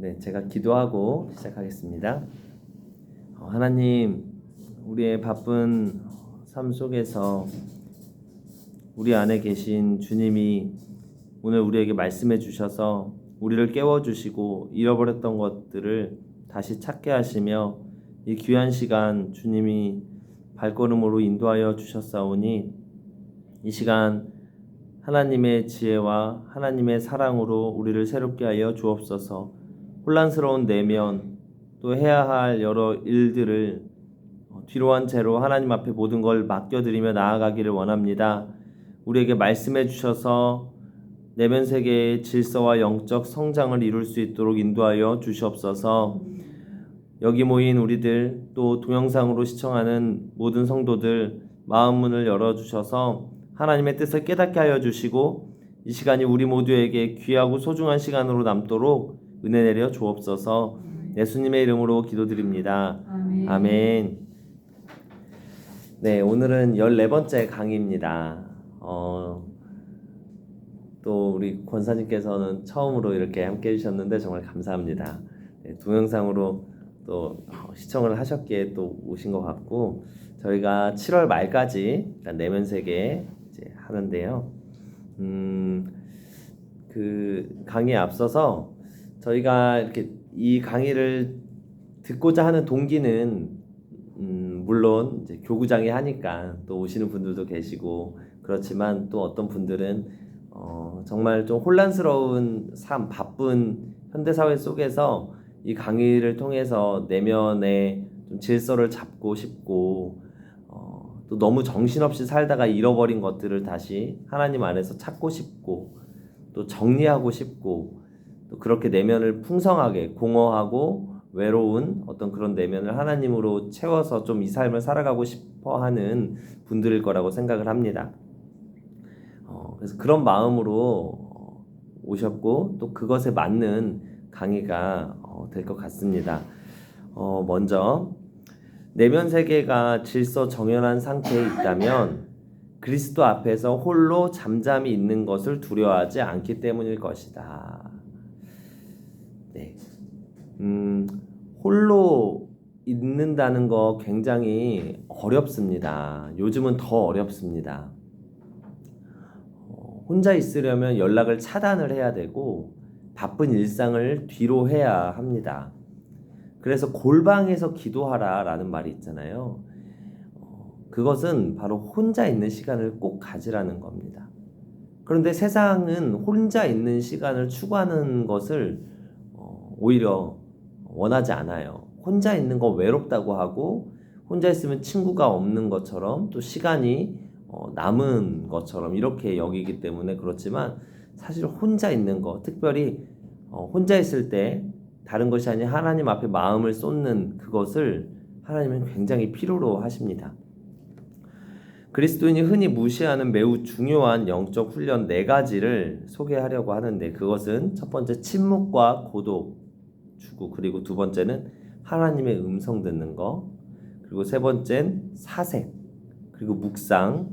네, 제가 기도하고 시작하겠습니다. 하나님, 우리의 바쁜 삶 속에서 우리 안에 계신 주님이 오늘 우리에게 말씀해 주셔서 우리를 깨워주시고 잃어버렸던 것들을 다시 찾게 하시며 이 귀한 시간 주님이 발걸음으로 인도하여 주셨사오니 이 시간 하나님의 지혜와 하나님의 사랑으로 우리를 새롭게 하여 주옵소서. 혼란스러운 내면 또 해야 할 여러 일들을 뒤로 한 채로 하나님 앞에 모든 걸 맡겨드리며 나아가기를 원합니다. 우리에게 말씀해 주셔서 내면 세계의 질서와 영적 성장을 이룰 수 있도록 인도하여 주시옵소서. 여기 모인 우리들 또 동영상으로 시청하는 모든 성도들 마음 문을 열어주셔서 하나님의 뜻을 깨닫게 하여 주시고 이 시간이 우리 모두에게 귀하고 소중한 시간으로 남도록 은혜 내려 주옵소서. 예수님의 이름으로 기도드립니다. 아멘. 네, 오늘은 14번째 강의입니다. 또 우리 권사님께서는 처음으로 이렇게 함께 해주셨는데 정말 감사합니다. 네, 동영상으로 또 시청을 하셨기에 또 오신 것 같고 저희가 7월 말까지 내면 세계 이제 하는데요. 그 강의에 앞서서 저희가 이렇게 이 강의를 듣고자 하는 동기는 물론 이제 교구장에 하니까 또 오시는 분들도 계시고 그렇지만 또 어떤 분들은 정말 좀 혼란스러운 삶, 바쁜 현대사회 속에서 이 강의를 통해서 내면의 좀 질서를 잡고 싶고 또 너무 정신없이 살다가 잃어버린 것들을 다시 하나님 안에서 찾고 싶고 또 정리하고 싶고 또 그렇게 내면을 풍성하게 공허하고 외로운 어떤 그런 내면을 하나님으로 채워서 좀 이 삶을 살아가고 싶어 하는 분들일 거라고 생각을 합니다. 그래서 그런 마음으로 오셨고 또 그것에 맞는 강의가 될 것 같습니다. 먼저 내면 세계가 질서 정연한 상태에 있다면 그리스도 앞에서 홀로 잠잠히 있는 것을 두려워하지 않기 때문일 것이다. 네. 홀로 있는다는 거 굉장히 어렵습니다. 요즘은 더 어렵습니다. 혼자 있으려면 연락을 차단을 해야 되고 바쁜 일상을 뒤로 해야 합니다. 그래서 골방에서 기도하라 라는 말이 있잖아요. 그것은 바로 혼자 있는 시간을 꼭 가지라는 겁니다. 그런데 세상은 혼자 있는 시간을 추구하는 것을 오히려 원하지 않아요. 혼자 있는 거 외롭다고 하고 혼자 있으면 친구가 없는 것처럼 또 시간이 남은 것처럼 이렇게 여기기 때문에 그렇지만 사실 혼자 있는 거 특별히 혼자 있을 때 다른 것이 아닌 하나님 앞에 마음을 쏟는 그것을 하나님은 굉장히 필요로 하십니다. 그리스도인이 흔히 무시하는 매우 중요한 영적 훈련 4가지를 소개하려고 하는데 그것은 첫 번째 침묵과 고독 추구, 그리고 두 번째는 하나님의 음성 듣는 거, 그리고 세 번째는 사색, 그리고 묵상,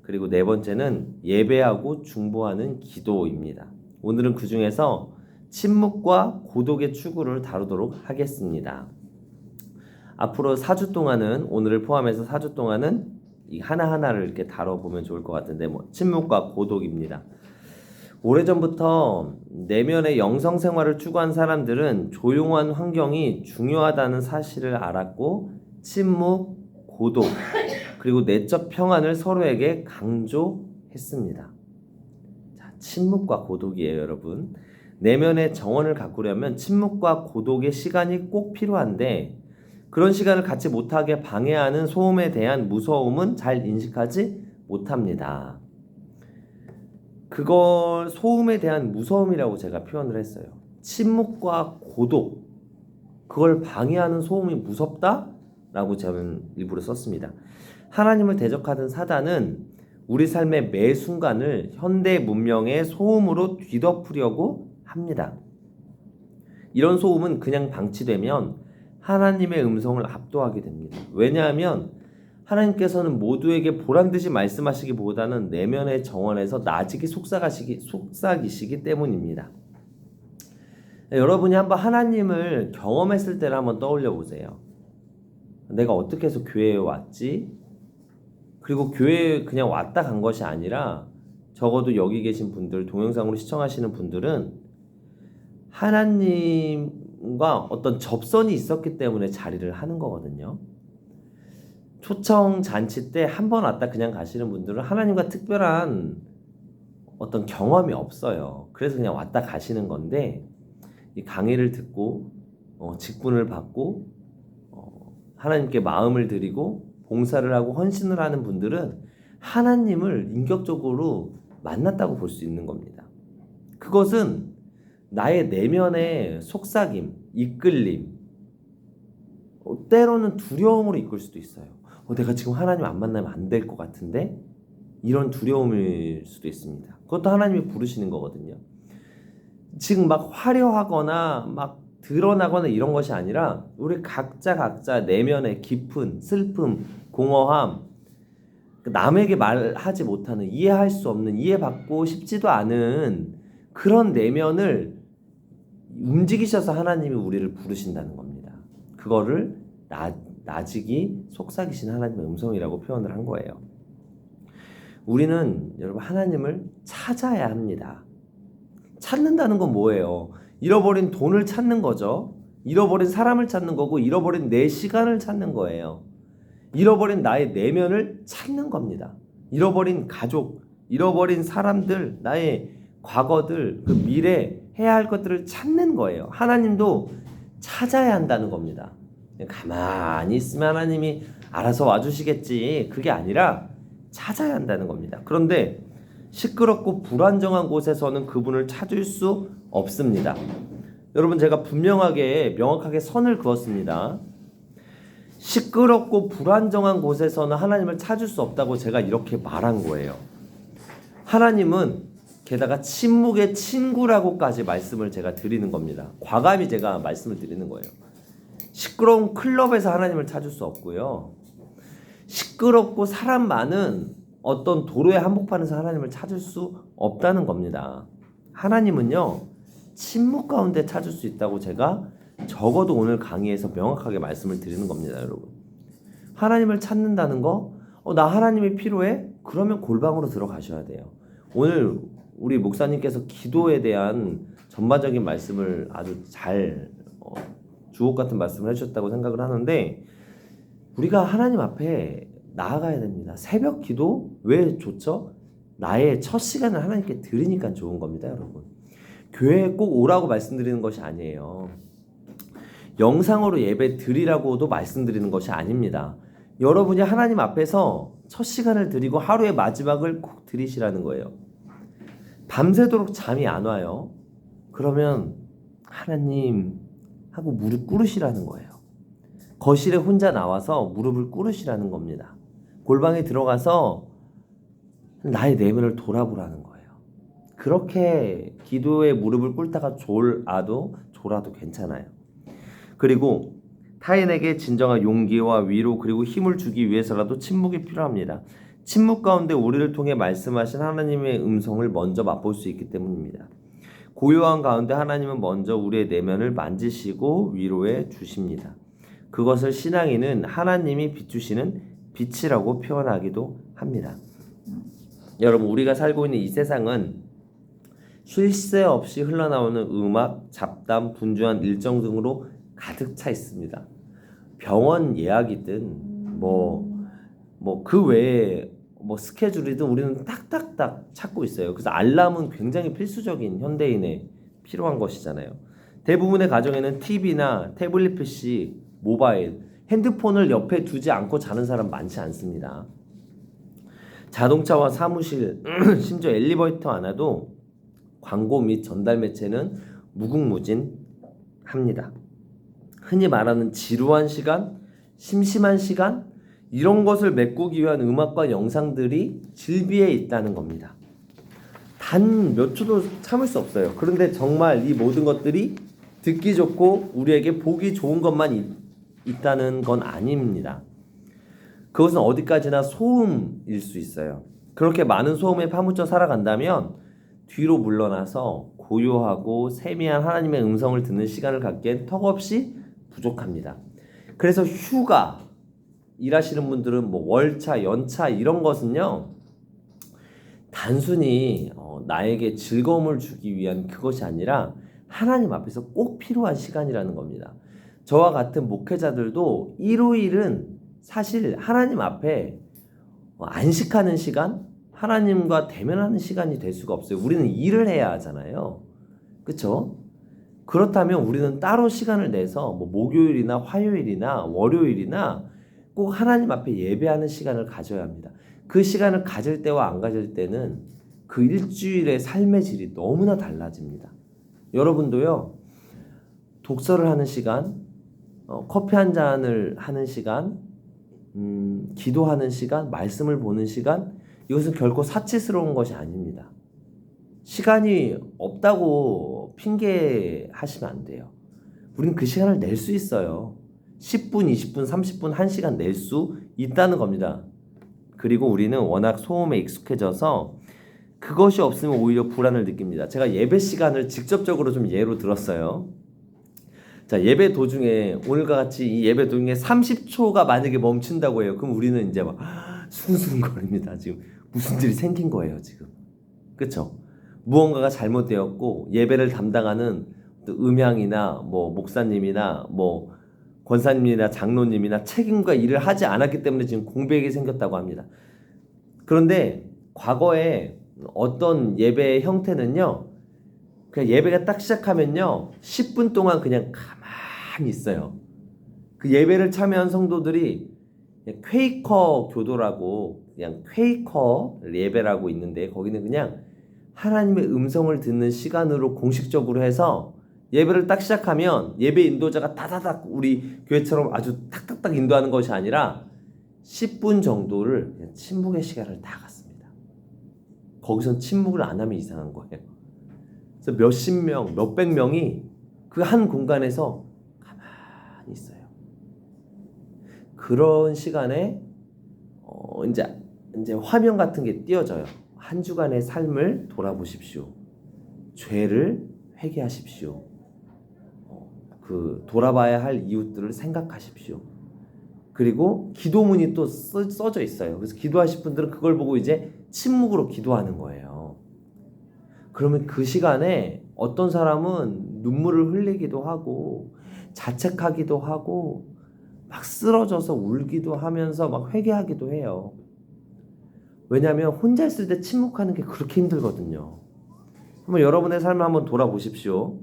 그리고 네 번째는 예배하고 중보하는 기도입니다. 오늘은 그 중에서 침묵과 고독의 추구를 다루도록 하겠습니다. 앞으로 4주 동안은 오늘을 포함해서 4주 동안은 이 하나하나를 이렇게 다뤄보면 좋을 것 같은데 침묵과 고독입니다. 오래전부터 내면의 영성 생활을 추구한 사람들은 조용한 환경이 중요하다는 사실을 알았고 침묵, 고독, 그리고 내적 평안을 서로에게 강조했습니다. 자, 침묵과 고독이에요, 여러분. 내면의 정원을 가꾸려면 침묵과 고독의 시간이 꼭 필요한데 그런 시간을 갖지 못하게 방해하는 소음에 대한 무서움은 잘 인식하지 못합니다. 그걸 소음에 대한 무서움이라고 제가 표현을 했어요. 침묵과 고독, 그걸 방해하는 소음이 무섭다라고 저는 일부러 썼습니다. 하나님을 대적하던 사단은 우리 삶의 매 순간을 현대 문명의 소음으로 뒤덮으려고 합니다. 이런 소음은 그냥 방치되면 하나님의 음성을 압도하게 됩니다. 왜냐하면 하나님께서는 모두에게 보란듯이 말씀하시기보다는 내면의 정원에서 나직이 속삭이시기 때문입니다. 여러분이 한번 하나님을 경험했을 때를 한번 떠올려 보세요. 내가 어떻게 해서 교회에 왔지? 그리고 교회에 그냥 왔다 간 것이 아니라 적어도 여기 계신 분들, 동영상으로 시청하시는 분들은 하나님과 어떤 접선이 있었기 때문에 자리를 하는 거거든요. 초청 잔치 때 한 번 왔다 그냥 가시는 분들은 하나님과 특별한 어떤 경험이 없어요. 그래서 그냥 왔다 가시는 건데, 이 강의를 듣고 직분을 받고 하나님께 마음을 드리고 봉사를 하고 헌신을 하는 분들은 하나님을 인격적으로 만났다고 볼 수 있는 겁니다. 그것은 나의 내면의 속삭임, 이끌림, 때로는 두려움으로 이끌 수도 있어요. 내가 지금 하나님 안 만나면 안 될 것 같은데, 이런 두려움일 수도 있습니다. 그것도 하나님이 부르시는 거거든요. 지금 막 화려하거나 막 드러나거나 이런 것이 아니라 우리 각자 내면의 깊은 슬픔, 공허함, 남에게 말하지 못하는, 이해할 수 없는, 이해받고 싶지도 않은 그런 내면을 움직이셔서 하나님이 우리를 부르신다는 겁니다. 그거를 나직이 속삭이신 하나님의 음성이라고 표현을 한 거예요. 우리는 여러분 하나님을 찾아야 합니다. 찾는다는 건 뭐예요? 잃어버린 돈을 찾는 거죠. 잃어버린 사람을 찾는 거고, 잃어버린 내 시간을 찾는 거예요. 잃어버린 나의 내면을 찾는 겁니다. 잃어버린 가족, 잃어버린 사람들, 나의 과거들, 그 미래 해야 할 것들을 찾는 거예요. 하나님도 찾아야 한다는 겁니다. 가만히 있으면 하나님이 알아서 와주시겠지, 그게 아니라 찾아야 한다는 겁니다. 그런데 시끄럽고 불안정한 곳에서는 그분을 찾을 수 없습니다. 여러분, 제가 명확하게 선을 그었습니다. 시끄럽고 불안정한 곳에서는 하나님을 찾을 수 없다고 제가 이렇게 말한 거예요. 하나님은 게다가 침묵의 친구라고까지 말씀을 제가 드리는 겁니다. 과감히 제가 말씀을 드리는 거예요. 시끄러운 클럽에서 하나님을 찾을 수 없고요. 시끄럽고 사람 많은 어떤 도로의 한복판에서 하나님을 찾을 수 없다는 겁니다. 하나님은요, 침묵 가운데 찾을 수 있다고 제가 적어도 오늘 강의에서 명확하게 말씀을 드리는 겁니다, 여러분. 하나님을 찾는다는 거, 나 하나님이 필요해? 그러면 골방으로 들어가셔야 돼요. 오늘 우리 목사님께서 기도에 대한 전반적인 말씀을 아주 잘 주옥 같은 말씀을 해주셨다고 생각을 하는데, 우리가 하나님 앞에 나아가야 됩니다. 새벽 기도 왜 좋죠? 나의 첫 시간을 하나님께 드리니까 좋은 겁니다, 여러분. 교회에 꼭 오라고 말씀드리는 것이 아니에요. 영상으로 예배 드리라고도 말씀드리는 것이 아닙니다. 여러분이 하나님 앞에서 첫 시간을 드리고 하루의 마지막을 꼭 드리시라는 거예요. 밤새도록 잠이 안 와요. 그러면 하나님 하고 무릎 꿇으시라는 거예요. 거실에 혼자 나와서 무릎을 꿇으시라는 겁니다. 골방에 들어가서 나의 내면을 돌아보라는 거예요. 그렇게 기도에 무릎을 꿇다가 졸아도 괜찮아요. 그리고 타인에게 진정한 용기와 위로 그리고 힘을 주기 위해서라도 침묵이 필요합니다. 침묵 가운데 우리를 통해 말씀하신 하나님의 음성을 먼저 맛볼 수 있기 때문입니다. 고요한 가운데 하나님은 먼저 우리의 내면을 만지시고 위로해 주십니다. 그것을 신앙인은 하나님이 비추시는 빛이라고 표현하기도 합니다. 여러분, 우리가 살고 있는 이 세상은 쉴 새 없이 흘러나오는 음악, 잡담, 분주한 일정 등으로 가득 차 있습니다. 병원 예약이든 그 외에 스케줄이든 우리는 딱딱딱 찾고 있어요. 그래서 알람은 굉장히 필수적인 현대인의 필요한 것이잖아요. 대부분의 가정에는 TV나 태블릿 PC, 모바일, 핸드폰을 옆에 두지 않고 자는 사람 많지 않습니다. 자동차와 사무실, 심지어 엘리베이터 안에도 광고 및 전달 매체는 무궁무진합니다. 흔히 말하는 지루한 시간, 심심한 시간, 이런 것을 메꾸기 위한 음악과 영상들이 질비해 있다는 겁니다. 단 몇 초도 참을 수 없어요. 그런데 정말 이 모든 것들이 듣기 좋고 우리에게 보기 좋은 것만 있다는 건 아닙니다. 그것은 어디까지나 소음일 수 있어요. 그렇게 많은 소음에 파묻혀 살아간다면 뒤로 물러나서 고요하고 세미한 하나님의 음성을 듣는 시간을 갖기엔 턱없이 부족합니다. 그래서 휴가 일하시는 분들은 뭐 월차, 연차 이런 것은요 단순히 나에게 즐거움을 주기 위한 그것이 아니라 하나님 앞에서 꼭 필요한 시간이라는 겁니다. 저와 같은 목회자들도 일요일은 사실 하나님 앞에 안식하는 시간, 하나님과 대면하는 시간이 될 수가 없어요. 우리는 일을 해야 하잖아요. 그렇죠? 그렇다면 우리는 따로 시간을 내서 뭐 목요일이나 화요일이나 월요일이나 꼭 하나님 앞에 예배하는 시간을 가져야 합니다. 그 시간을 가질 때와 안 가질 때는 그 일주일의 삶의 질이 너무나 달라집니다. 여러분도요, 독서를 하는 시간, 커피 한 잔을 하는 시간, 기도하는 시간, 말씀을 보는 시간, 이것은 결코 사치스러운 것이 아닙니다. 시간이 없다고 핑계하시면 안 돼요. 우리는 그 시간을 낼 수 있어요. 10분, 20분, 30분, 1시간 낼 수 있다는 겁니다. 그리고 우리는 워낙 소음에 익숙해져서 그것이 없으면 오히려 불안을 느낍니다. 제가 예배 시간을 직접적으로 좀 예로 들었어요. 자, 예배 도중에 오늘과 같이 이 예배 도중에 30초가 만약에 멈춘다고 해요. 그럼 우리는 이제 막 수근수근거립니다. 지금 무슨 일이 생긴 거예요, 지금. 그렇죠? 무언가가 잘못되었고 예배를 담당하는 음향이나 뭐 목사님이나 뭐 권사님이나 장로님이나 책임과 일을 하지 않았기 때문에 지금 공백이 생겼다고 합니다. 그런데 과거에 어떤 예배의 형태는요, 그냥 예배가 딱 시작하면요 10분 동안 그냥 가만히 있어요. 그 예배를 참여한 성도들이 퀘이커 교도라고 그냥 퀘이커 예배라고 있는데 거기는 그냥 하나님의 음성을 듣는 시간으로 공식적으로 해서 예배를 딱 시작하면 예배 인도자가 다다닥 우리 교회처럼 아주 탁탁탁 인도하는 것이 아니라 10분 정도를 그냥 침묵의 시간을 다 갖습니다. 거기선 침묵을 안 하면 이상한 거예요. 그래서 몇십 명, 몇백 명이 그 한 공간에서 가만히 있어요. 그런 시간에 이제 화면 같은 게 띄어져요. 한 주간의 삶을 돌아보십시오. 죄를 회개하십시오. 그 돌아봐야 할 이웃들을 생각하십시오. 그리고 기도문이 또 써져 있어요. 그래서 기도하실 분들은 그걸 보고 이제 침묵으로 기도하는 거예요. 그러면 그 시간에 어떤 사람은 눈물을 흘리기도 하고 자책하기도 하고 막 쓰러져서 울기도 하면서 막 회개하기도 해요. 왜냐하면 혼자 있을 때 침묵하는 게 그렇게 힘들거든요. 한번 여러분의 삶을 한번 돌아보십시오.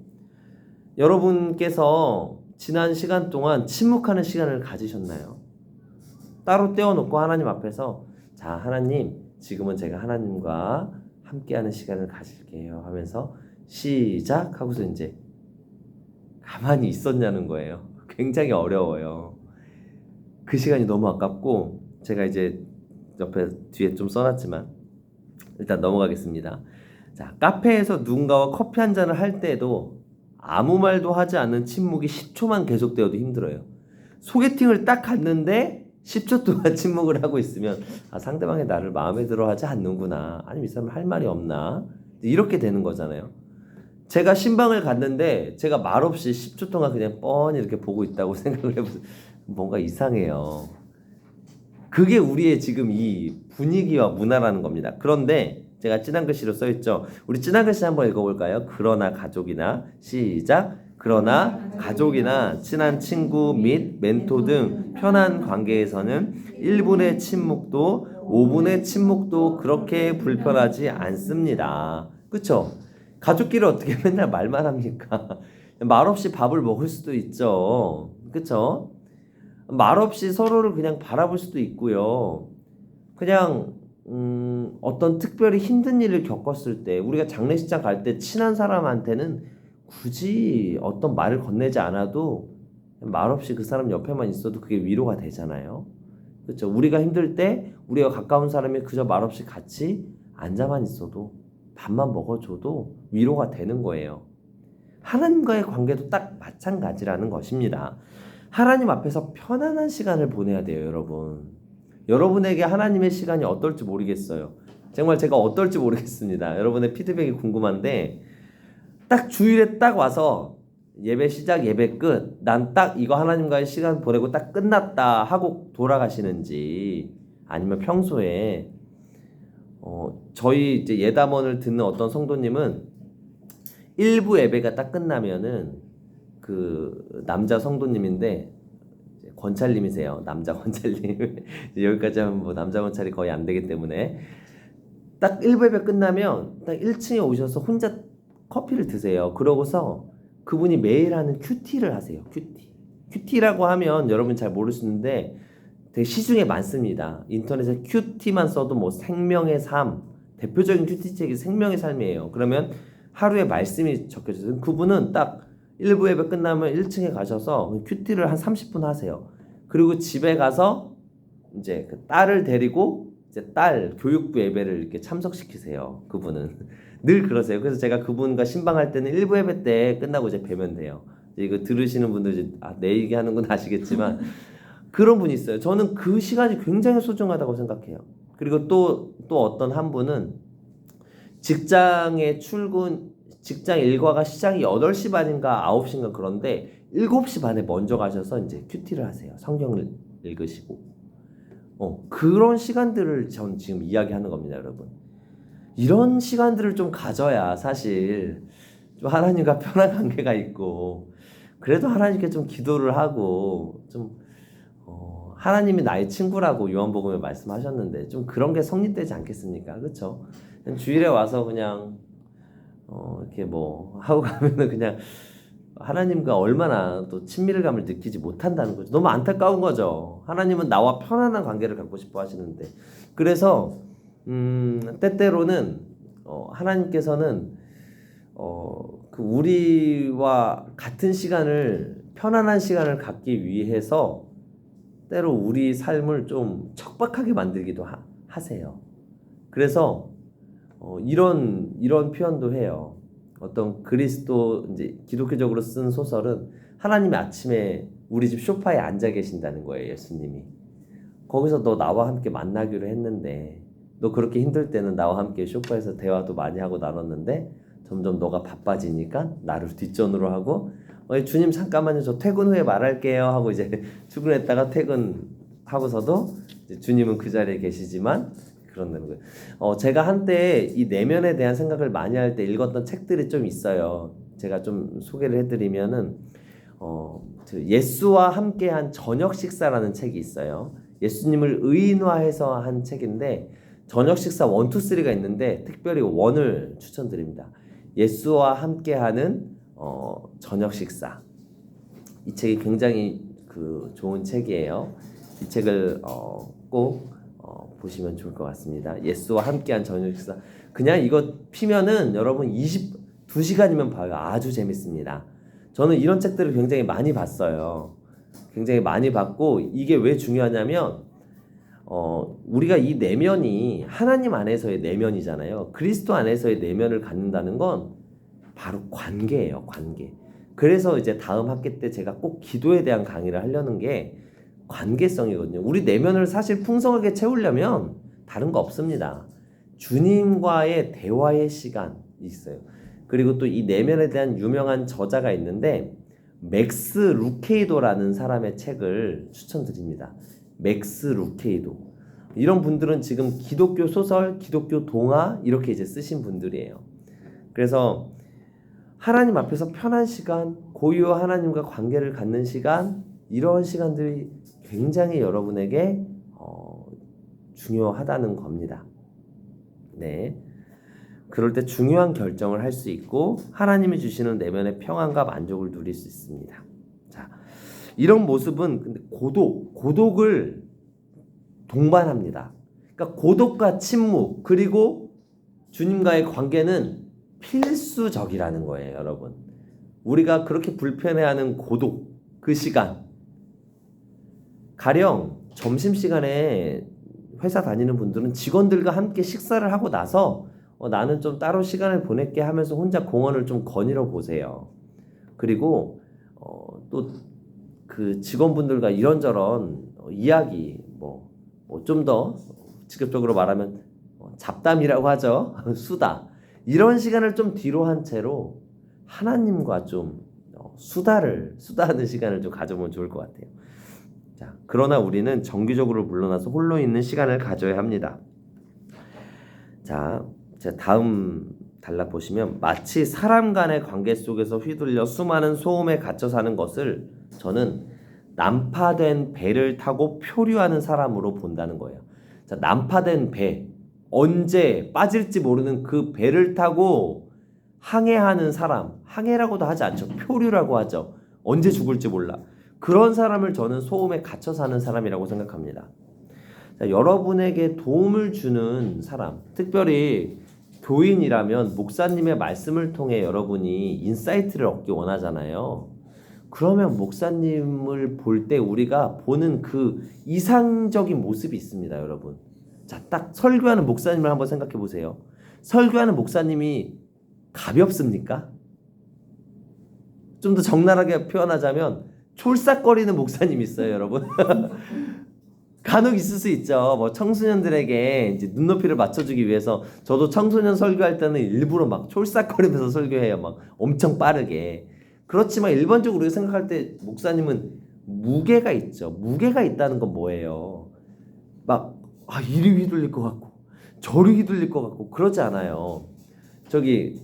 여러분께서 지난 시간 동안 침묵하는 시간을 가지셨나요? 따로 떼어놓고 하나님 앞에서 자, 하나님, 지금은 제가 하나님과 함께하는 시간을 가질게요 하면서 시작 하고서 이제 가만히 있었냐는 거예요. 굉장히 어려워요. 그 시간이 너무 아깝고 제가 이제 옆에 뒤에 좀 써놨지만 일단 넘어가겠습니다. 자, 카페에서 누군가와 커피 한 잔을 할 때도 아무 말도 하지 않는 침묵이 10초만 계속되어도 힘들어요. 소개팅을 딱 갔는데 10초 동안 침묵을 하고 있으면 상대방이 나를 마음에 들어 하지 않는구나. 아니면 이 사람은 할 말이 없나. 이렇게 되는 거잖아요. 제가 신방을 갔는데 제가 말없이 10초 동안 그냥 뻔히 이렇게 보고 있다고 생각을 해보세요. 뭔가 이상해요. 그게 우리의 지금 이 분위기와 문화라는 겁니다. 그런데 제가 진한 글씨로 써있죠. 우리 진한 글씨 한번 읽어볼까요? 그러나 가족이나 시작. 그러나 가족이나 친한 친구 및 멘토 등 편한 관계에서는 1분의 침묵도 5분의 침묵도 그렇게 불편하지 않습니다. 그쵸? 가족끼리 어떻게 맨날 말만 합니까? 말없이 밥을 먹을 수도 있죠. 그쵸? 말없이 서로를 그냥 바라볼 수도 있고요. 그냥 어떤 특별히 힘든 일을 겪었을 때 우리가 장례식장 갈 때 친한 사람한테는 굳이 어떤 말을 건네지 않아도 말없이 그 사람 옆에만 있어도 그게 위로가 되잖아요. 그렇죠? 우리가 힘들 때 우리가 가까운 사람이 그저 말없이 같이 앉아만 있어도 밥만 먹어줘도 위로가 되는 거예요. 하나님과의 관계도 딱 마찬가지라는 것입니다. 하나님 앞에서 편안한 시간을 보내야 돼요, 여러분. 여러분에게 하나님의 시간이 어떨지 모르겠어요. 정말 제가 어떨지 모르겠습니다. 여러분의 피드백이 궁금한데 딱 주일에 딱 와서 예배 시작 예배 끝 난 딱 이거 하나님과의 시간 보내고 딱 끝났다 하고 돌아가시는지, 아니면 평소에 저희 이제 예담원을 듣는 어떤 성도님은 일부 예배가 딱 끝나면은 그 남자 성도님인데 권찰님이세요. 남자 권찰님. 여기까지 하면 뭐 남자 권찰이 거의 안 되기 때문에 딱 1부 예배 끝나면 딱 1층에 오셔서 혼자 커피를 드세요. 그러고서 그분이 매일 하는 큐티를 하세요. 큐티라고 하면 여러분 잘 모르시는데 되게 시중에 많습니다. 인터넷에 큐티만 써도 뭐 생명의 삶, 대표적인 큐티책이 생명의 삶이에요. 그러면 하루에 말씀이 적혀져서 그분은 딱 1부 예배 끝나면 1층에 가셔서 큐티를 한 30분 하세요. 그리고 집에 가서 이제 그 딸을 데리고 이제 딸 교육부 예배를 이렇게 참석시키세요. 그분은 늘 그러세요. 그래서 제가 그분과 신방할 때는 1부 예배 때 끝나고 이제 뵈면 돼요. 이거 들으시는 분들 이제 내 얘기하는 건 아시겠지만 그런 분이 있어요. 저는 그 시간이 굉장히 소중하다고 생각해요. 그리고 또 어떤 한 분은 직장에 직장 일과가 시작이 8시 반인가 9시인가 그런데 7시 반에 먼저 가셔서 이제 큐티를 하세요. 성경을 읽으시고. 그런 시간들을 전 지금 이야기하는 겁니다, 여러분. 이런 시간들을 좀 가져야 사실 좀 하나님과 편한 관계가 있고, 그래도 하나님께 좀 기도를 하고, 좀 하나님이 나의 친구라고 요한복음에 말씀하셨는데 좀 그런 게 성립되지 않겠습니까? 그렇죠? 주일에 와서 그냥 이렇게 뭐 하고 가면은 그냥 하나님과 얼마나 또 친밀감을 느끼지 못한다는 거죠. 너무 안타까운 거죠. 하나님은 나와 편안한 관계를 갖고 싶어 하시는데. 그래서 때때로는 하나님께서는 그 우리와 같은 시간을, 편안한 시간을 갖기 위해서 때로 우리 삶을 좀 척박하게 만들기도 하세요. 그래서 이런 표현도 해요. 어떤 그리스도 이제 기독교적으로 쓴 소설은 하나님이 아침에 우리 집 소파에 앉아 계신다는 거예요. 예수님이 거기서 너 나와 함께 만나기로 했는데, 너 그렇게 힘들 때는 나와 함께 소파에서 대화도 많이 하고 나눴는데 점점 너가 바빠지니까 나를 뒷전으로 하고 주님 잠깐만요, 저 퇴근 후에 말할게요 하고 이제 출근했다가 퇴근하고서도 이제 주님은 그 자리에 계시지만 그런다는 거예요. 제가 한때 이 내면에 대한 생각을 많이 할 때 읽었던 책들이 좀 있어요. 제가 좀 소개를 해드리면은 예수와 함께한 저녁 식사라는 책이 있어요. 예수님을 의인화해서 한 책인데 저녁 식사 1, 2, 3가 있는데 특별히 1을 추천드립니다. 예수와 함께하는 저녁 식사. 이 책이 굉장히 좋은 책이에요. 이 책을 꼭 보시면 좋을 것 같습니다. 예수와 함께한 저녁 식사. 그냥 이거 피면은 여러분 22시간이면 봐요. 아주 재밌습니다. 저는 이런 책들을 굉장히 많이 봤어요. 굉장히 많이 봤고, 이게 왜 중요하냐면 우리가 이 내면이 하나님 안에서의 내면이잖아요. 그리스도 안에서의 내면을 갖는다는 건 바로 관계예요. 관계. 그래서 이제 다음 학기 때 제가 꼭 기도에 대한 강의를 하려는 게 관계성이거든요. 우리 내면을 사실 풍성하게 채우려면 다른 거 없습니다. 주님과의 대화의 시간이 있어요. 그리고 또 이 내면에 대한 유명한 저자가 있는데 맥스 루케이도라는 사람의 책을 추천드립니다. 맥스 루케이도. 이런 분들은 지금 기독교 소설, 기독교 동화 이렇게 이제 쓰신 분들이에요. 그래서 하나님 앞에서 편한 시간, 고유와 하나님과 관계를 갖는 시간, 이런 시간들이 굉장히 여러분에게 중요하다는 겁니다. 네. 그럴 때 중요한 결정을 할 수 있고 하나님이 주시는 내면의 평안과 만족을 누릴 수 있습니다. 자, 이런 모습은 근데 고독을 동반합니다. 그러니까 고독과 침묵 그리고 주님과의 관계는 필수적이라는 거예요, 여러분. 우리가 그렇게 불편해하는 고독, 그 시간. 가령 점심시간에 회사 다니는 분들은 직원들과 함께 식사를 하고 나서 나는 좀 따로 시간을 보낼게 하면서 혼자 공원을 좀 거닐어 보세요. 그리고 또 그 직원분들과 이런저런 이야기, 좀 더 직접적으로 말하면 잡담이라고 하죠. 수다. 이런 시간을 좀 뒤로 한 채로 하나님과 좀 수다하는 시간을 좀 가져보면 좋을 것 같아요. 자, 그러나 우리는 정기적으로 물러나서 홀로 있는 시간을 가져야 합니다. 자, 다음 단락 보시면 마치 사람 간의 관계 속에서 휘둘려 수많은 소음에 갇혀 사는 것을 저는 난파된 배를 타고 표류하는 사람으로 본다는 거예요. 자, 난파된 배, 언제 빠질지 모르는 그 배를 타고 항해하는 사람, 항해라고도 하지 않죠. 표류라고 하죠. 언제 죽을지 몰라. 그런 사람을 저는 소음에 갇혀 사는 사람이라고 생각합니다. 자, 여러분에게 도움을 주는 사람, 특별히 교인이라면 목사님의 말씀을 통해 여러분이 인사이트를 얻기 원하잖아요. 그러면 목사님을 볼 때 우리가 보는 그 이상적인 모습이 있습니다, 여러분. 자, 딱 설교하는 목사님을 한번 생각해 보세요. 설교하는 목사님이 가볍습니까? 좀 더 적나라하게 표현하자면 촐싹거리는 목사님 있어요, 여러분. 간혹 있을 수 있죠. 뭐 청소년들에게 이제 눈높이를 맞춰주기 위해서 저도 청소년 설교할 때는 일부러 막 촐싹거리면서 설교해요. 막 엄청 빠르게. 그렇지만 일반적으로 생각할 때 목사님은 무게가 있죠. 무게가 있다는 건 뭐예요? 막 이리 휘둘릴 것 같고 저리 휘둘릴 것 같고 그러지 않아요. 저기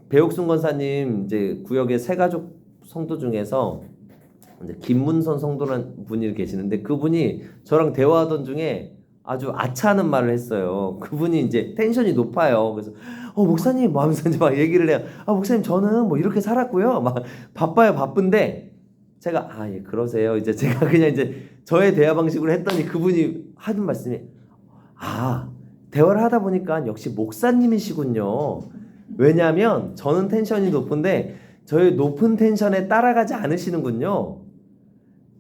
배옥순 권사님 이제 구역의 세가족 성도 중에서 이제 김문선 성도라는 분이 계시는데 그분이 저랑 대화하던 중에 아주 아차하는 말을 했어요. 그분이 이제 텐션이 높아요. 그래서 목사님 뭐 하면서 이제 막 얘기를 해요. 목사님 저는 뭐 이렇게 살았고요. 막 바빠요. 바쁜데 제가 예 그러세요. 이제 제가 그냥 이제 저의 대화 방식으로 했더니 그분이 하는 말씀이 대화를 하다 보니까 역시 목사님이시군요. 왜냐하면 저는 텐션이 높은데 저의 높은 텐션에 따라가지 않으시는군요.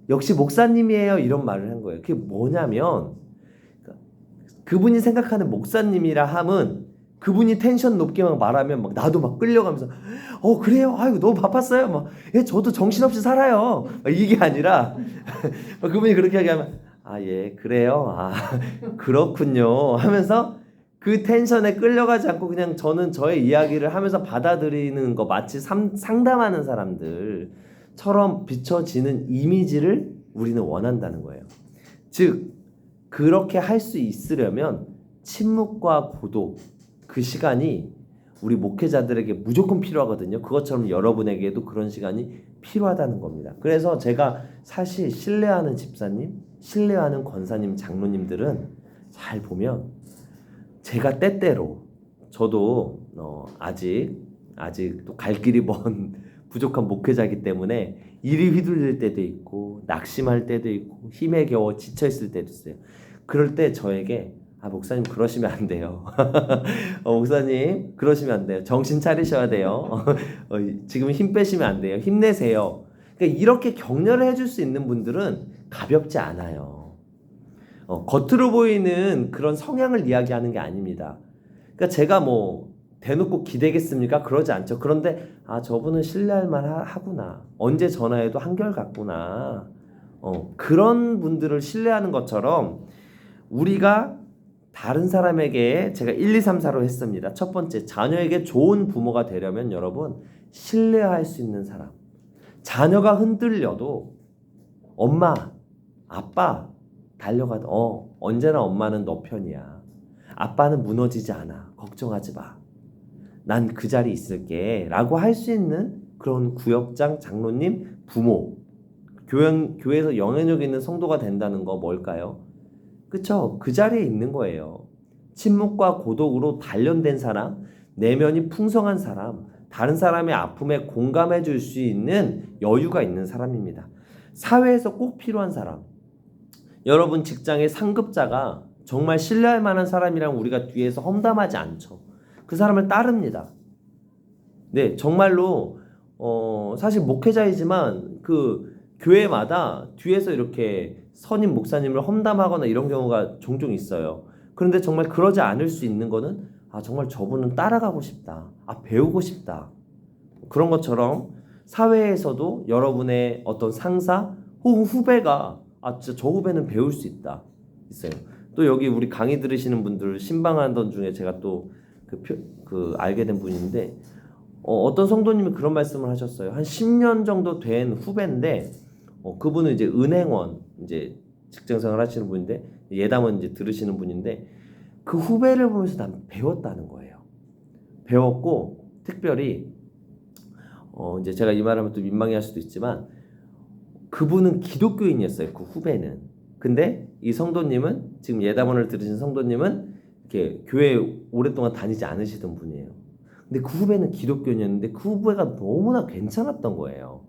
역시 목사님이에요. 이런 말을 한 거예요. 그게 뭐냐면 그분이 생각하는 목사님이라 함은 그분이 텐션 높게 막 말하면 막 나도 막 끌려가면서 그래요? 아이고 너무 바빴어요. 막 저도 정신없이 살아요. 이게 아니라 그분이 그렇게 얘기하면 예 그래요. 그렇군요 하면서 그 텐션에 끌려가지 않고 그냥 저는 저의 이야기를 하면서 받아들이는 거 마치 상담하는 사람들처럼 비춰지는 이미지를 우리는 원한다는 거예요. 즉 그렇게 할 수 있으려면 침묵과 고독 그 시간이 우리 목회자들에게 무조건 필요하거든요. 그것처럼 여러분에게도 그런 시간이 필요하다는 겁니다. 그래서 제가 사실 신뢰하는 집사님, 신뢰하는 권사님, 장로님들은 잘 보면 제가 때때로 저도 아직 또 갈 길이 먼 부족한 목회자이기 때문에 일이 휘둘릴 때도 있고 낙심할 때도 있고 힘에 겨워 지쳐있을 때도 있어요. 그럴 때 저에게 목사님 그러시면 안 돼요. 목사님 그러시면 안 돼요. 정신 차리셔야 돼요. 지금 힘 빼시면 안 돼요. 힘내세요. 그러니까 이렇게 격려를 해줄 수 있는 분들은 가볍지 않아요. 겉으로 보이는 그런 성향을 이야기하는 게 아닙니다. 그러니까 제가 뭐 대놓고 기대겠습니까? 그러지 않죠. 그런데 저분은 신뢰할 만하구나. 언제 전화해도 한결같구나. 그런 분들을 신뢰하는 것처럼 우리가 다른 사람에게 제가 1, 2, 3, 4로 했습니다. 첫 번째, 자녀에게 좋은 부모가 되려면 여러분 신뢰할 수 있는 사람. 자녀가 흔들려도 엄마, 아빠 달려가도 언제나 엄마는 너 편이야. 아빠는 무너지지 않아. 걱정하지 마. 난 그 자리에 있을게 라고 할 수 있는 그런 구역장, 장로님, 부모 교회에서 영향력 있는 성도가 된다는 거 뭘까요? 그쵸? 그 자리에 있는 거예요. 침묵과 고독으로 단련된 사람, 내면이 풍성한 사람, 다른 사람의 아픔에 공감해 줄 수 있는 여유가 있는 사람입니다. 사회에서 꼭 필요한 사람. 여러분 직장의 상급자가 정말 신뢰할 만한 사람이랑 우리가 뒤에서 험담하지 않죠. 그 사람을 따릅니다. 네, 정말로 사실 목회자이지만 그 교회마다 뒤에서 이렇게 선임 목사님을 험담하거나 이런 경우가 종종 있어요. 그런데 정말 그러지 않을 수 있는 거는 정말 저분은 따라가고 싶다. 배우고 싶다. 그런 것처럼 사회에서도 여러분의 어떤 상사 혹은 후배가 진짜 저 후배는 배울 수 있다. 있어요. 또 여기 우리 강의 들으시는 분들 신방하던 중에 제가 또 알게 된 분인데 어떤 성도님이 그런 말씀을 하셨어요. 한 10년 정도 된 후배인데 그분은 이제 은행원 이제 직장생활 하시는 분인데 예담은 이제 들으시는 분인데 그 후배를 보면서 난 배웠다는 거예요. 배웠고 특별히 이제 제가 이 말하면 또 민망해할 수도 있지만 그분은 기독교인이었어요. 그 후배는. 근데 이 성도님은 지금 예담원을 들으신 성도님은 이렇게 교회 오랫동안 다니지 않으시던 분이에요. 근데 그 후배는 기독교인이었는데 그 후배가 너무나 괜찮았던 거예요.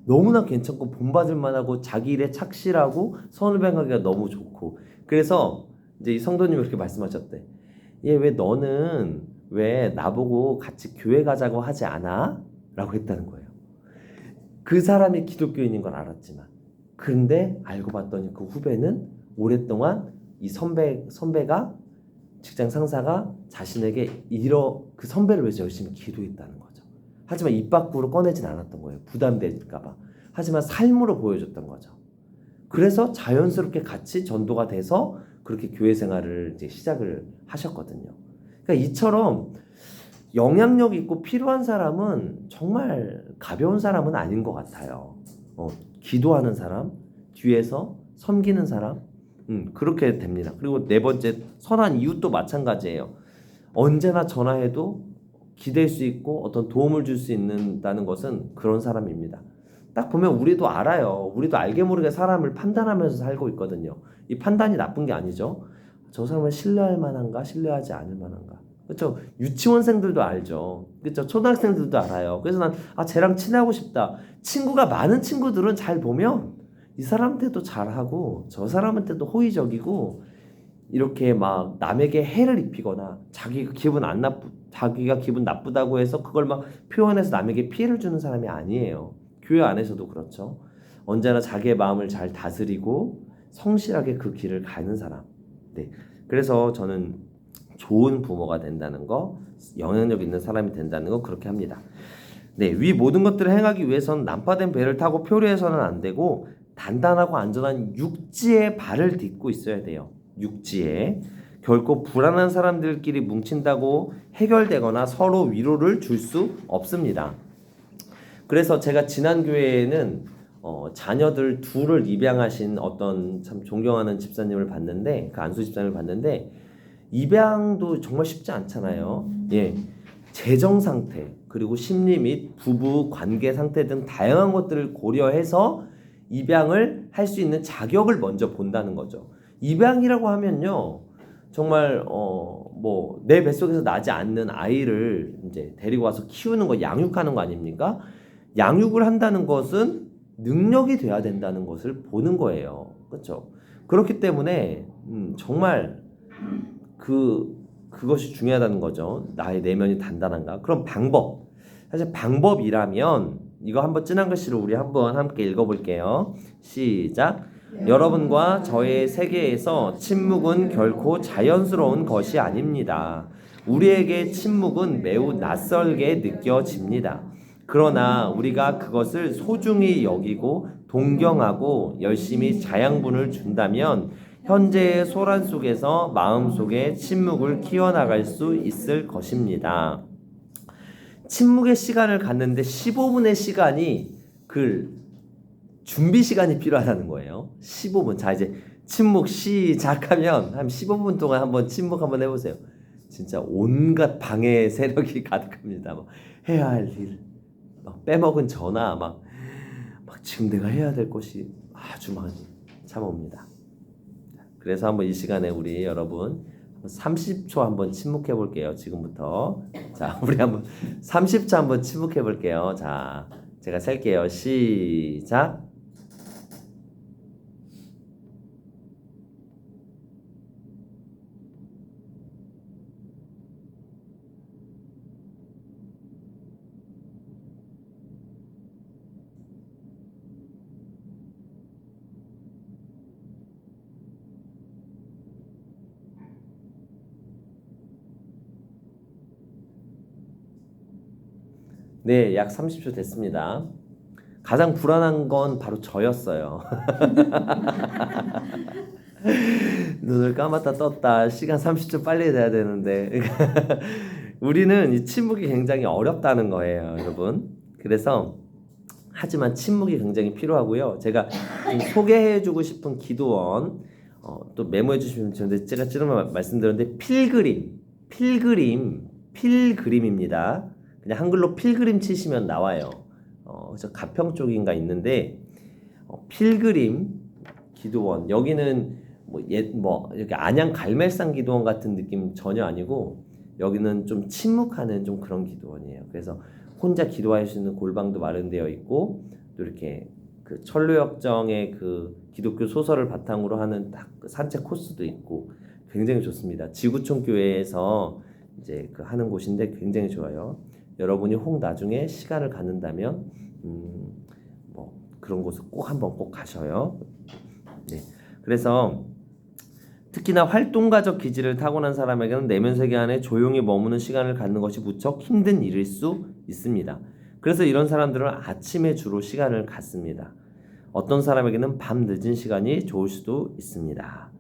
너무나 괜찮고 본받을 만하고 자기 일에 착실하고 선후배가기가 너무 좋고 그래서 이제 이 성도님이 그렇게 말씀하셨대. 얘 왜 너는 왜 나보고 같이 교회 가자고 하지 않아? 라고 했다는 거예요. 그 사람이 기독교인인 걸 알았지만 그런데 알고 봤더니 그 후배는 오랫동안 이 선배가 직장 상사가 자신에게 그 선배를 위해서 열심히 기도했다는 거죠. 하지만 입 밖으로 꺼내진 않았던 거예요. 부담될까봐. 하지만 삶으로 보여줬던 거죠. 그래서 자연스럽게 같이 전도가 돼서 그렇게 교회 생활을 이제 시작을 하셨거든요. 그러니까 이처럼 영향력 있고 필요한 사람은 정말 가벼운 사람은 아닌 것 같아요. 기도하는 사람, 뒤에서 섬기는 사람, 그렇게 됩니다. 그리고 네 번째, 선한 이웃도 마찬가지예요. 언제나 전화해도 기댈 수 있고 어떤 도움을 줄 수 있는다는 것은 그런 사람입니다. 딱 보면 우리도 알아요. 우리도 알게 모르게 사람을 판단하면서 살고 있거든요. 이 판단이 나쁜 게 아니죠. 저 사람을 신뢰할 만한가, 신뢰하지 않을 만한가. 그렇죠. 유치원생들도 알죠. 그렇죠. 초등학생들도 알아요. 그래서 난 쟤랑 친하고 싶다. 친구가 많은 친구들은 잘 보면 이 사람한테도 잘하고 저 사람한테도 호의적이고 이렇게 막 남에게 해를 입히거나 자기가 기분 나쁘다고 해서 그걸 막 표현해서 남에게 피해를 주는 사람이 아니에요. 교회 안에서도 그렇죠. 언제나 자기의 마음을 잘 다스리고 성실하게 그 길을 가는 사람. 네. 그래서 저는 좋은 부모가 된다는 거, 영향력 있는 사람이 된다는 거 그렇게 합니다. 네, 위 모든 것들을 행하기 위해서는 난파된 배를 타고 표류해서는 안 되고 단단하고 안전한 육지에 발을 딛고 있어야 돼요. 육지에. 결코 불안한 사람들끼리 뭉친다고 해결되거나 서로 위로를 줄 수 없습니다. 그래서 제가 지난 교회에는 자녀들 둘을 입양하신 어떤 참 존경하는 집사님을 봤는데 그 안수 집사님을 봤는데 입양도 정말 쉽지 않잖아요. 예, 재정 상태 그리고 심리 및 부부 관계 상태 등 다양한 것들을 고려해서 입양을 할 수 있는 자격을 먼저 본다는 거죠. 입양이라고 하면요, 정말 뭐 내 뱃속에서 나지 않는 아이를 이제 데리고 와서 키우는 거, 양육하는 거 아닙니까? 양육을 한다는 것은 능력이 돼야 된다는 것을 보는 거예요. 그렇죠? 그렇기 때문에 정말 그것이 중요하다는 거죠. 나의 내면이 단단한가? 그럼 사실 방법이라면 이거 한번 진한 글씨로 우리 한번 함께 읽어볼게요. 시작. 여러분과 저의 세계에서 침묵은 결코 자연스러운 것이 아닙니다. 우리에게 침묵은 매우 낯설게 느껴집니다. 그러나 우리가 그것을 소중히 여기고 동경하고 열심히 자양분을 준다면 현재의 소란 속에서 마음속에 침묵을 키워나갈 수 있을 것입니다. 침묵의 시간을 갖는데 15분의 시간이 준비 시간이 필요하다는 거예요. 15분. 자, 이제 침묵 시작하면 한 15분 동안 한번 침묵 한번 해보세요. 진짜 온갖 방해 세력이 가득합니다. 막 해야 할 일, 막 빼먹은 전화, 막 지금 내가 해야 될 것이 아주 많이 참아옵니다. 그래서 한번 이 시간에 우리 여러분 30초 한번 침묵해 볼게요. 지금부터. 자, 우리 한번 30초 한번 침묵해 볼게요. 자, 제가 셀게요. 시작. 네, 약 30초 됐습니다. 가장 불안한 건 바로 저였어요. 눈을 감았다 떴다 시간 30초 빨리 돼야 되는데 우리는 이 침묵이 굉장히 어렵다는 거예요, 여러분. 그래서 하지만 침묵이 굉장히 필요하고요. 제가 좀 소개해주고 싶은 기도원 또 메모해 주시면 좋은데 제가 지금 말씀드렸는데 필그림입니다. 그냥 한글로 필그림 치시면 나와요. 저 가평 쪽인가 있는데 필그림 기도원 여기는 여기 안양 갈멜산 기도원 같은 느낌 전혀 아니고 여기는 좀 침묵하는 좀 그런 기도원이에요. 그래서 혼자 기도할 수 있는 골방도 마련되어 있고 또 이렇게 그 철로역정의 그 기독교 소설을 바탕으로 하는 산책 코스도 있고 굉장히 좋습니다. 지구촌 교회에서 이제 그 하는 곳인데 굉장히 좋아요. 여러분이 혹 나중에 시간을 갖는다면 그런 곳을 꼭 가셔요. 네. 그래서 특히나 활동가적 기질을 타고난 사람에게는 내면 세계 안에 조용히 머무는 시간을 갖는 것이 무척 힘든 일일 수 있습니다. 그래서 이런 사람들은 아침에 주로 시간을 갖습니다. 어떤 사람에게는 밤 늦은 시간이 좋을 수도 있습니다.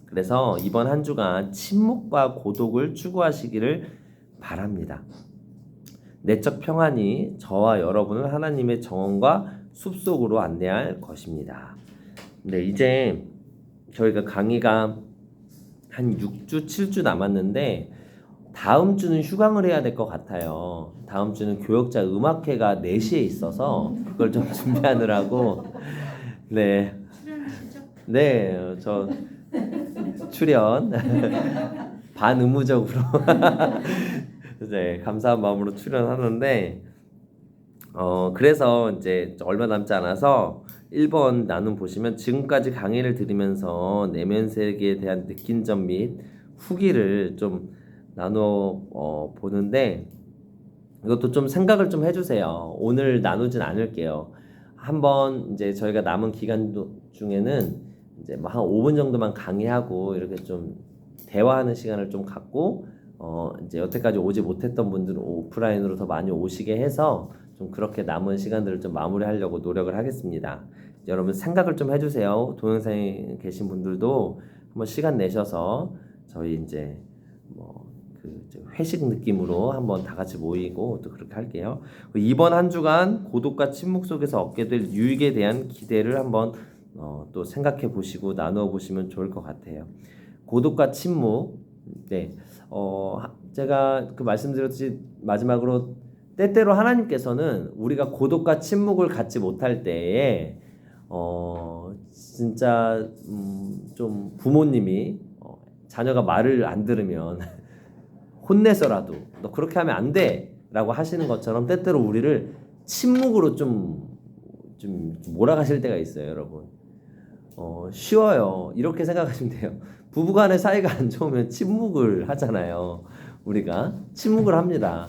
그래서 이번 한 주간 침묵과 고독을 추구하시기를 바랍니다. 내적 평안이 저와 여러분을 하나님의 정원과 숲속으로 안내할 것입니다. 네, 이제 저희가 강의가 한 6주, 7주 남았는데 다음 주는 휴강을 해야 될 것 같아요. 다음 주는 교역자 음악회가 4시에 있어서 그걸 좀 준비하느라고 네. 네, 저 출연 반의무적으로 네, 감사한 마음으로 출연하는데 그래서 이제 얼마 남지 않아서 1번 나눔 보시면 지금까지 강의를 들으면서 내면 세계에 대한 느낀 점 및 후기를 좀 나눠 보는데 이것도 좀 생각을 좀 해주세요. 오늘 나누진 않을게요. 한번 이제 저희가 남은 기간 중에는 이제 한 5분 정도만 강의하고 이렇게 좀 대화하는 시간을 좀 갖고 이제 여태까지 오지 못했던 분들은 오프라인으로 더 많이 오시게 해서 좀 그렇게 남은 시간들을 좀 마무리하려고 노력을 하겠습니다. 여러분 생각을 좀 해주세요. 동영상에 계신 분들도 한번 시간 내셔서 저희 이제 회식 느낌으로 한번 다 같이 모이고 또 그렇게 할게요. 이번 한 주간 고독과 침묵 속에서 얻게 될 유익에 대한 기대를 한번 또 생각해 보시고 나누어 보시면 좋을 것 같아요. 고독과 침묵, 네, 제가 그 말씀드렸듯이 마지막으로 때때로 하나님께서는 우리가 고독과 침묵을 갖지 못할 때에 진짜 좀 부모님이 자녀가 말을 안 들으면 혼내서라도 너 그렇게 하면 안 돼 라고 하시는 것처럼 때때로 우리를 침묵으로 좀 몰아가실 때가 있어요. 여러분 쉬워요. 이렇게 생각하시면 돼요. 부부간의 사이가 안 좋으면 침묵을 하잖아요. 우리가 침묵을 합니다.